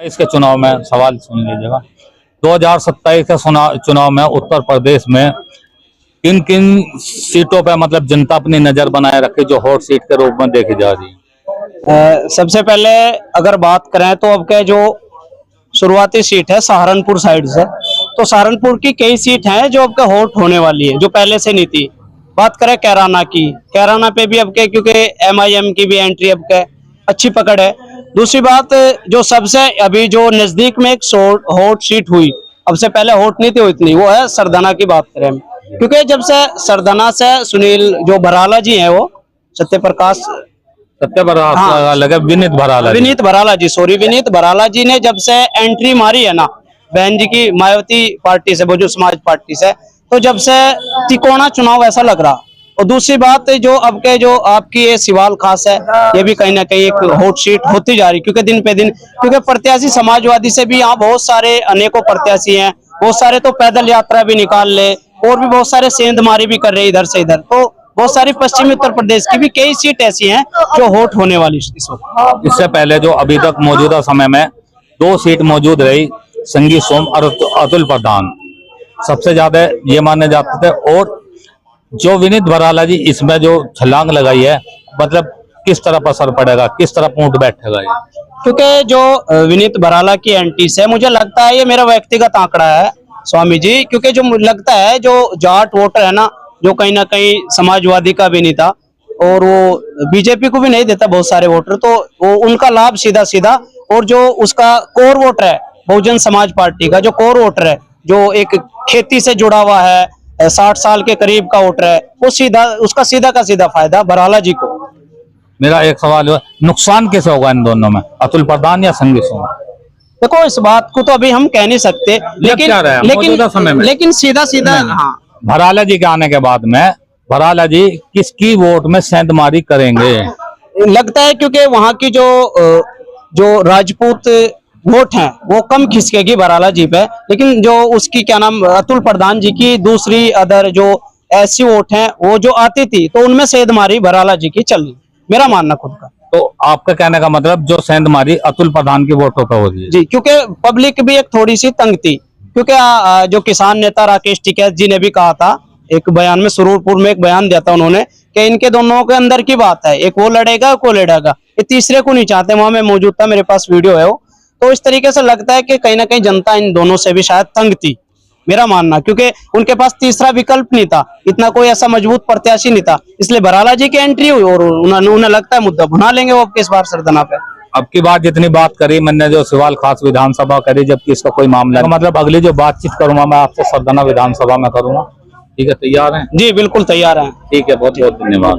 इसके चुनाव में सवाल सुन लीजिएगा। 2027 के चुनाव में उत्तर प्रदेश में किन किन सीटों पे मतलब जनता अपनी नजर बनाए रखे जो हॉट सीट के रूप में देखी जा रही है? सबसे पहले अगर बात करें तो अब के जो शुरुआती सीट है सहारनपुर साइड से, तो सहारनपुर की कई सीट हैं जो अब के हॉट होने वाली है, जो पहले से नहीं थी। बात करें कैराना की, कैराना पे भी अब के क्योंकि MIM की भी एंट्री अब के अच्छी पकड़ है। दूसरी बात, जो सबसे अभी जो नजदीक में एक हॉट सीट हुई, अब से पहले हॉट नहीं थी वो इतनी, वो है सरदाना की बात करें, क्योंकि जब से सरदाना से सुनील जो भराला जी हैं, वो विनीत भराला जी ने जब से एंट्री मारी है ना बहन जी की मायावती पार्टी से, बहुजन समाज पार्टी से, तो जब से तिकोना चुनाव ऐसा लग रहा। और दूसरी बात, जो अब के जो आपकी ये सिवाल खास है, ये भी कहीं ना कहीं एक हॉट सीट होती जा रही, क्योंकि दिन पे दिन, क्योंकि प्रत्याशी समाजवादी से भी यहाँ बहुत सारे अनेकों प्रत्याशी हैं, बहुत सारे तो पैदल यात्रा भी निकाल ले, और भी बहुत सारे सेंधमारी भी कर रहे इधर से इधर। तो बहुत सारी पश्चिमी उत्तर प्रदेश की भी कई सीट ऐसी हैं जो हॉट होने वाली इस वक्त। इससे पहले जो अभी तक मौजूदा समय में 2 सीट मौजूद रही, संगी सोम और अतुल प्रधान सबसे ज्यादा ये माने जाते थे, और जो विनीत भराला जी इसमें जो छलांग लगाई है, मतलब किस तरह असर पड़ेगा, किस तरह ऊंट बैठेगा ये? क्योंकि जो विनीत भराला की एंट्री से मुझे लगता है, ये मेरा व्यक्तिगत आंकड़ा है स्वामी जी, क्योंकि जो मुझे लगता है जो जाट वोटर है ना, जो कहीं ना कहीं समाजवादी का भी नहीं था और वो बीजेपी को भी नहीं देता बहुत सारे वोटर, तो वो उनका लाभ सीधा सीधा, और जो उसका कोर वोटर है बहुजन समाज पार्टी का, जो कोर वोटर है जो एक खेती से जुड़ा हुआ है, 60 साल के करीब का वोटर है, वो सीधा उसका सीधा का सीधा फायदा भराला जी को। मेरा एक सवाल है, नुकसान कैसे होगा इन दोनों में, अतुल प्रधान या संगी सोम? देखो, इस बात को तो अभी हम कह नहीं सकते, लेकिन सीधा सीधा हाँ, भराला जी के आने के बाद में भराला जी किसकी वोट में सेंधमारी करेंगे लगता है? क्योंकि वहां की जो राजपूत वोट हैं वो कम खिसकेगी भराला जी पे, लेकिन जो उसकी क्या नाम अतुल प्रधान जी की दूसरी अदर जो ऐसी वोट हैं वो जो आती थी, तो उनमें सेंधमारी भराला जी की चल रही, मेरा मानना खुद का। तो आपका कहने का मतलब जो सेंधमारी अतुल प्रधान की वोटों पे हो रही है जी, क्योंकि पब्लिक भी एक थोड़ी सी तंग थी, क्योंकि जो किसान नेता राकेश टिकैत जी ने भी कहा था एक बयान में, सुरूरपुर में एक बयान दिया था उन्होंने, कि इनके दोनों के अंदर की बात है, एक वो लड़ेगा को लड़ेगा, ये तीसरे को नहीं चाहते। वहां में मौजूद था, मेरे पास वीडियो है वो। तो इस तरीके से लगता है कि कहीं ना कहीं जनता इन दोनों से भी शायद तंग थी, मेरा मानना, क्योंकि उनके पास तीसरा विकल्प नहीं था, इतना कोई ऐसा मजबूत प्रत्याशी नहीं था, इसलिए भराला जी की एंट्री हुई और उन्हें लगता है मुद्दा बना लेंगे वो इस बार सरदाना पे। अब की बात जितनी बात करी मैंने, जो सवाल खास विधानसभा करी, जबकि इसका कोई मामला है, मतलब अगली जो बातचीत करूंगा मैं आपसे सरदाना विधानसभा में करूंगा। ठीक है, तैयार हैं? जी बिल्कुल तैयार हैं। ठीक है, बहुत बहुत धन्यवाद।